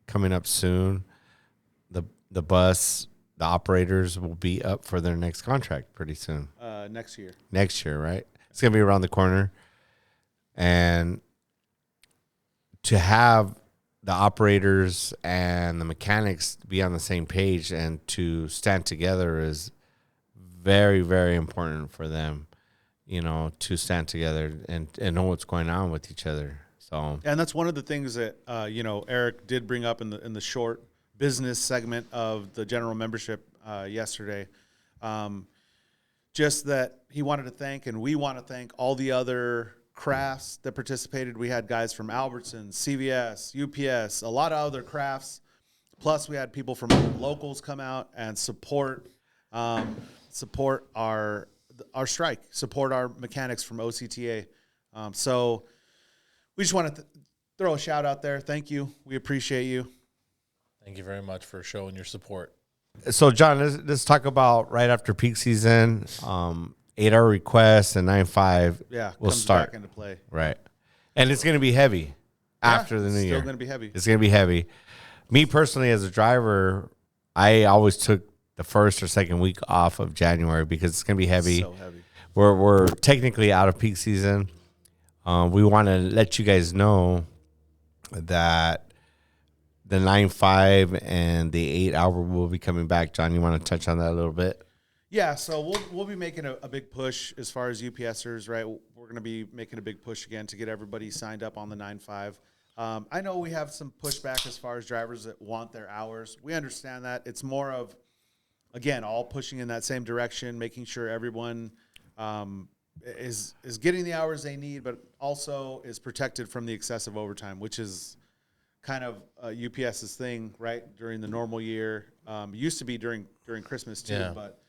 coming up soon, the operators will be up for their next contract pretty soon. Next year. Next year, right? It's going to be around the corner. And to have the operators and the mechanics be on the same page and to stand together is very, very important for them, to stand together and know what's going on with each other. So, And that's one of the things that Eric did bring up in the short business segment of the general membership yesterday. Just that he wanted to thank, and we want to thank all the other crafts that participated. We had guys from Albertsons, CVS, UPS, a lot of other crafts. Plus, we had people from locals come out and support our strike, support our mechanics from OCTA. So we just want to throw a shout out there. Thank you. We appreciate you. Thank you very much for showing your support. So John, let's talk about right after peak season, 8-hour requests and 9-5. Yeah, will comes start back into play. right, and it's going to be heavy after the new year. Still going to be heavy. It's going to be heavy. Me personally, as a driver, I always took the first or second week off of January because it's going to be heavy. So heavy. We're technically out of peak season. We want to let you guys know that the 9-5 and the 8-hour will be coming back. John, you want to touch on that a little bit? Yeah, so we'll be making a big push as far as UPSers, right? We're going to be making a big push again to get everybody signed up on the 9-5. I know we have some pushback as far as drivers that want their hours. We understand that. It's more of, again, all pushing in that same direction, making sure everyone is getting the hours they need, but also is protected from the excessive overtime, which is kind of UPS's thing, right? During the normal year, It used to be during Christmas too, Yeah. but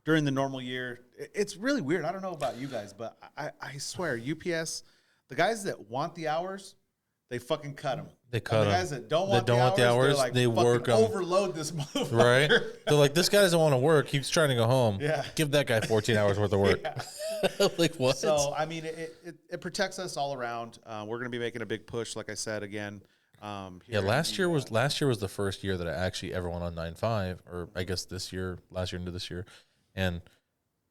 during the normal year, it's really weird. I don't know about you guys, but I swear, UPS, the guys that want the hours, they fucking cut them. They cut the 'em. guys that don't They want don't want the they're hours, like, they fucking work 'em. overload this motherfucker. Right? They're like, this guy doesn't want to work. He's trying to go home. Yeah. Give that guy 14 hours worth of work. Like, what? So, I mean, it protects us all around. We're going to be making a big push, like I said, again. Yeah, last year was the first year that I actually ever went on 9/5, or I guess last year into this year, and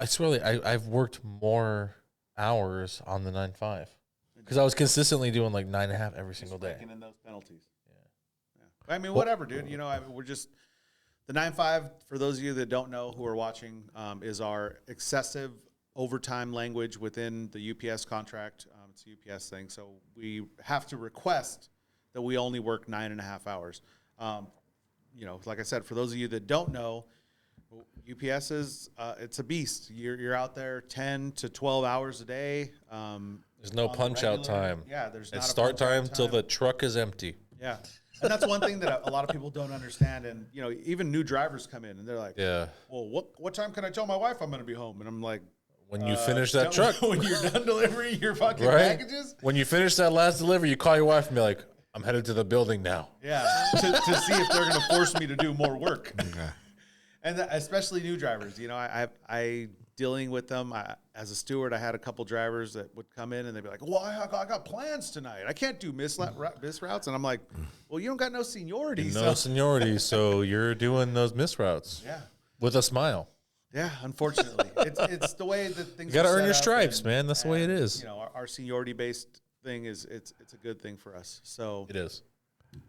I swear I've worked more hours on the 9/5 because I was consistently doing like 9.5 every single day. Taking in those penalties. Yeah. I mean, whatever, dude. You know, we're just the 9/5. For those of you that don't know who are watching, is our excessive overtime language within the UPS contract. It's a UPS thing, so we have to request that we only work 9.5 hours. You know, like I said, for those of you that don't know, UPS is it's a beast. You're out there 10 to 12 hours a day. There's no on the punch out regular. time. Yeah, there's not It's a start punch-out time till the truck is empty. Yeah, and that's one thing that a lot of people don't understand. And you know, even new drivers come in and they're like, Yeah. well, what time can I tell my wife I'm going to be home? And I'm like, When you finish that truck, when you're done delivering your fucking right? packages. When you finish that last delivery, you call your wife and be like, I'm headed to the building now. Yeah, to see if they're going to force me to do more work. And especially new drivers, you know, I dealing with them. As a steward, I had a couple drivers that would come in and they'd be like, well, I got plans tonight. I can't do miss routes. And I'm like, well, you don't got no seniority. No seniority, so you're doing those miss routes. Yeah. With a smile. Yeah, unfortunately. it's the way that things You got to are earn set your up stripes, and- man. That's the way it is. You know, our seniority-based thing is it's a good thing for us. So It is.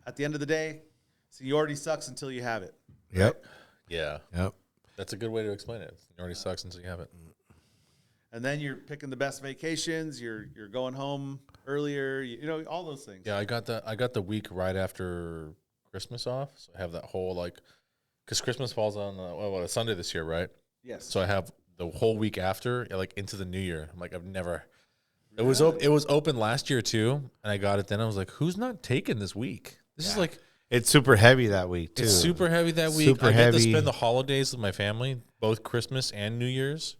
at the end of the day, seniority sucks until you have it. Yep. Yeah. Yep. That's a good way to explain it. Seniority sucks until you have it. And then you're picking the best vacations. You're going home earlier. You know, all those things. Yeah, I got the week right after Christmas off, so I have that whole because Christmas falls on a Sunday this year, right? Yes. So I have the whole week after, like into the new year. I'm like, I've never. It was open last year too, and I got it then. I was like, who's not taking this week? This is like It's super heavy that week too. it's super heavy that week. Super I get to heavy. spend the holidays with my family, both Christmas and New Year's,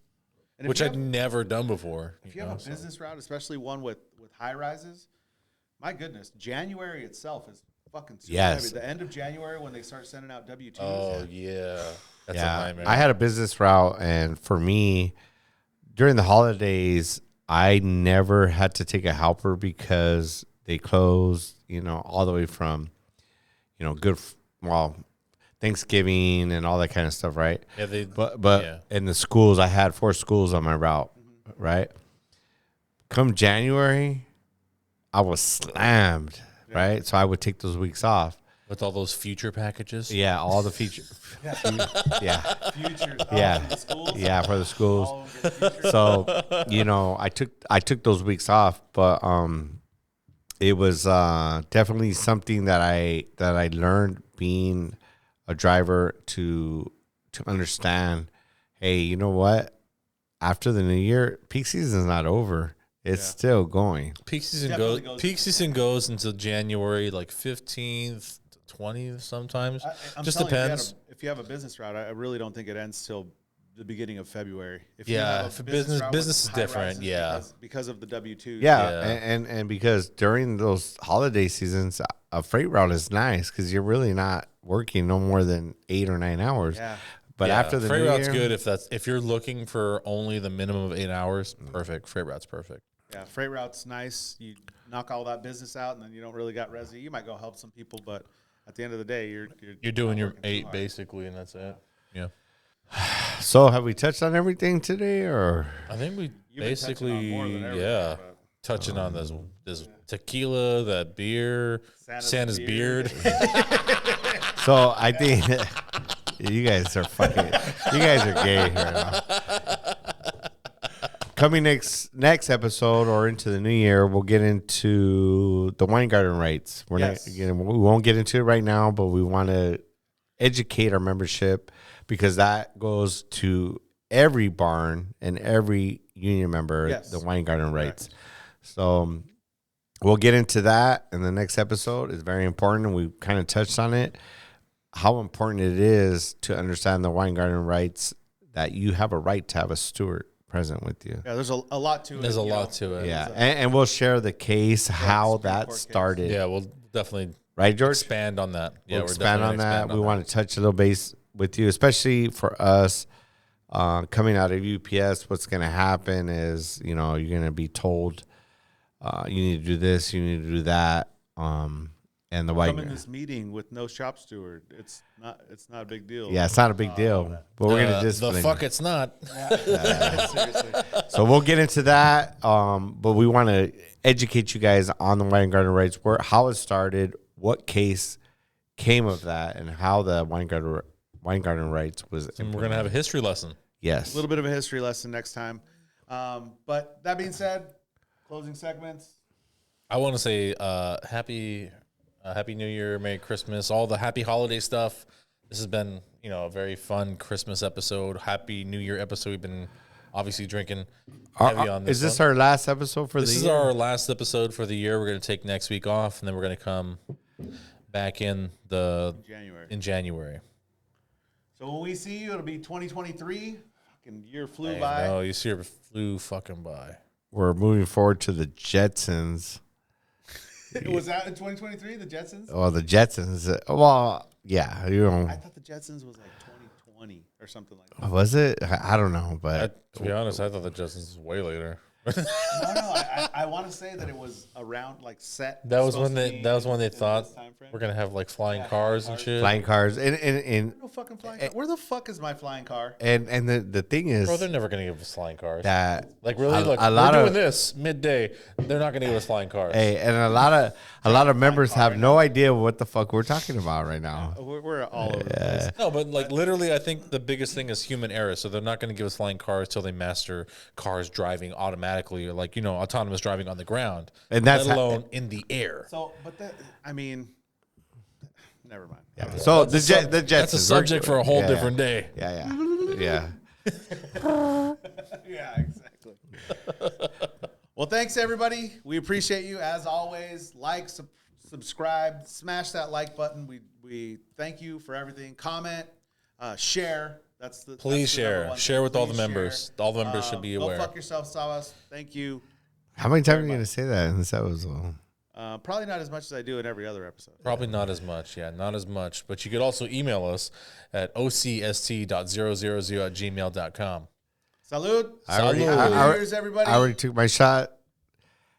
And if which you I'd have- never done before. If you have a business route, especially one with high rises, my goodness, January itself is fucking super Yes. heavy. The end of January when they start sending out W-2s. Oh yeah, that's a Yeah, nightmare. I had a business route, and for me, during the holidays, I never had to take a helper because they closed, you know, all the way from, you know, Thanksgiving and all that kind of stuff, right? Yeah, But yeah. in the schools, I had 4 schools on my route, right? Come January, I was slammed, right? So I would take those weeks off. with all those future packages. Yeah, all the features. yeah. Futures. Yeah. For the schools. Yeah, for the schools. All of them get futures. So, you know, I took those weeks off, but it was definitely something that I learned being a driver to understand, hey, you know what? After the new year, peak season is not over. It's still going. Peak season Definitely goes. goes Peak until season goes until January, like 15th, 20th sometimes. I'm Just telling you, depends. if you have a business route, I really don't think it ends till the beginning of February. If Yeah, have a if a business- route with business is high different, rises yeah. because of the W-2. Yeah, Yeah. And because during those holiday seasons, a freight route is nice because you're really not working no more than 8 or 9 hours. Yeah. But Yeah, after the freight new route's year, good if you're looking for only the minimum of 8 hours. Perfect. Freight route's perfect. Yeah, freight route's nice. You knock all that business out, and then you don't really got resi. You might go help some people, but at the end of the day, You're doing not your working too 8 hard. basically, and that's it. Yeah. So have we touched on everything today, or I think we You've been touching on basically, more than everything, yeah, but- touching on this tequila, that beer, Santa's beard. so? I think you guys are gay here. Now. Coming next episode or into the new year, we'll get into the wine garden rights. We won't get into it right now, but we want to educate our membership because that goes to every barn and every union member. Yes. The wine garden rights. So we'll get into that in the next episode. It's very important, and we kind of touched on it. how important it is to understand the wine garden rights, that you have a right to have a steward present with you. Yeah, there's a lot to it. There's a you lot know. to it. Yeah, and we'll share the case, how Supreme that Court case. started. Yeah, we'll definitely Right, George? expand on that. Yeah, We'll we're expand definitely on gonna that. expand We on want to touch a little base with you, especially for us coming out of UPS. What's going to happen is, you know, you're going to be told you need to do this, you need to do that. And the white, Come in this meeting with no shop steward. It's not a big deal. yeah, it's not a big deal, but we're going to the discipline. fuck it's not. Seriously. So we'll get into that. But we want to educate you guys on the wine garden rights, how it started, what case came of that, and how the wine garden rights was. And we're gonna have a history lesson. Yes. A little bit of a history lesson next time. But that being said, closing segments. I want to say happy New Year, Merry Christmas, all the happy holiday stuff. This has been, you know, a very fun Christmas episode, Happy New Year episode. We've been obviously drinking heavy on this. Is this one. our last episode for This the is year? our last episode for the year. We're going to take next week off, and then we're going to come back in January. So when we see you, it'll be 2023. Fucking year flew Hey, by. no, you see her flew fucking by. We're moving forward to the Jetsons. Was that in 2023? The Jetsons? Oh, the Jetsons. Well, yeah, you know. I thought the Jetsons was like 2020 or something like that. Was it? I don't know, but To be honest, I thought the Jetsons was way later. No, I want to say that it was around like set. That was supposed when to they. be That was when they in thought this time frame. we're gonna have like flying cars and shit. flying cars and No fucking flying car. Where the fuck is my flying car? the thing is Bro, they're never gonna give us flying cars. that Like really, look, a lot we're of doing this midday. They're not gonna give us flying cars. hey, and a lot of members have no idea what the fuck we're talking about right now. We're all over the place. No, but like literally, I think the biggest thing is human error. So they're not going to give us flying cars till they master cars driving automatically, or like, you know, autonomous driving on the ground, And that's let alone in the air. So, but that, I mean, never mind. Yeah. So the Jetsons. That's a subject for a whole yeah, different day. Yeah. Yeah, exactly. Well, thanks everybody. We appreciate you as always. Like, subscribe, smash that like button. We thank you for everything. Comment, share. That's the Please that's the number share. one Share thing. with all the Please members. share. All the members should be aware. Go fuck yourself, Sabas. Thank you. How many times are you going to say that in this episode? Probably not as much as I do in every other episode. Probably not as much. Yeah, not as much. But you could also email us at ocst.000@gmail.com. Salud. Salud. Happy New Year's, everybody. I already took my shot.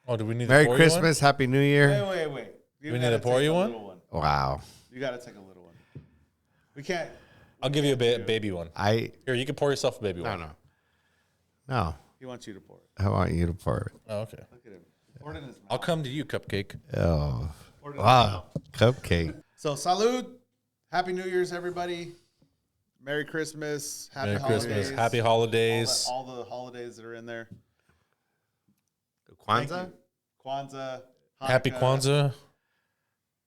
Oh, do we need Merry to pour you one? Christmas. Happy New Year. Wait. You We need gotta to pour take you a one? little one? Wow. You got to take a little one. We can't. I'll give you a baby one. Here, you can pour yourself a baby one. No. He wants you to pour it. I want you to pour it. Oh, okay. Look at him. Pour it in his mouth. I'll come to you, Cupcake. Oh. Pour it in his Wow. mouth. Cupcake. So, salud. Happy New Year's, everybody. Merry Christmas. Happy Merry holidays. Christmas. Happy holidays. All the holidays that are in there. Thank Kwanzaa? you. Kwanzaa. Happy Hanukkah. Kwanzaa.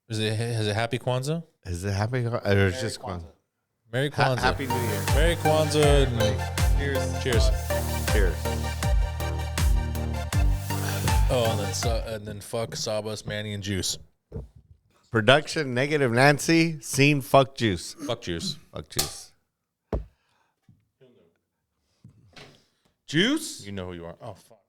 Is it Happy Kwanzaa? Is it happy? Or Merry is just Kwanzaa. Kwanzaa? Merry Kwanzaa. Happy New Year. Merry Kwanzaa. And Cheers. cheers. Cheers. Oh, and then fuck Sabas, Manny, and Juice. Production negative Nancy. Scene fuck juice. Fuck Juice. Fuck juice. Juice? You know who you are. Oh, fuck.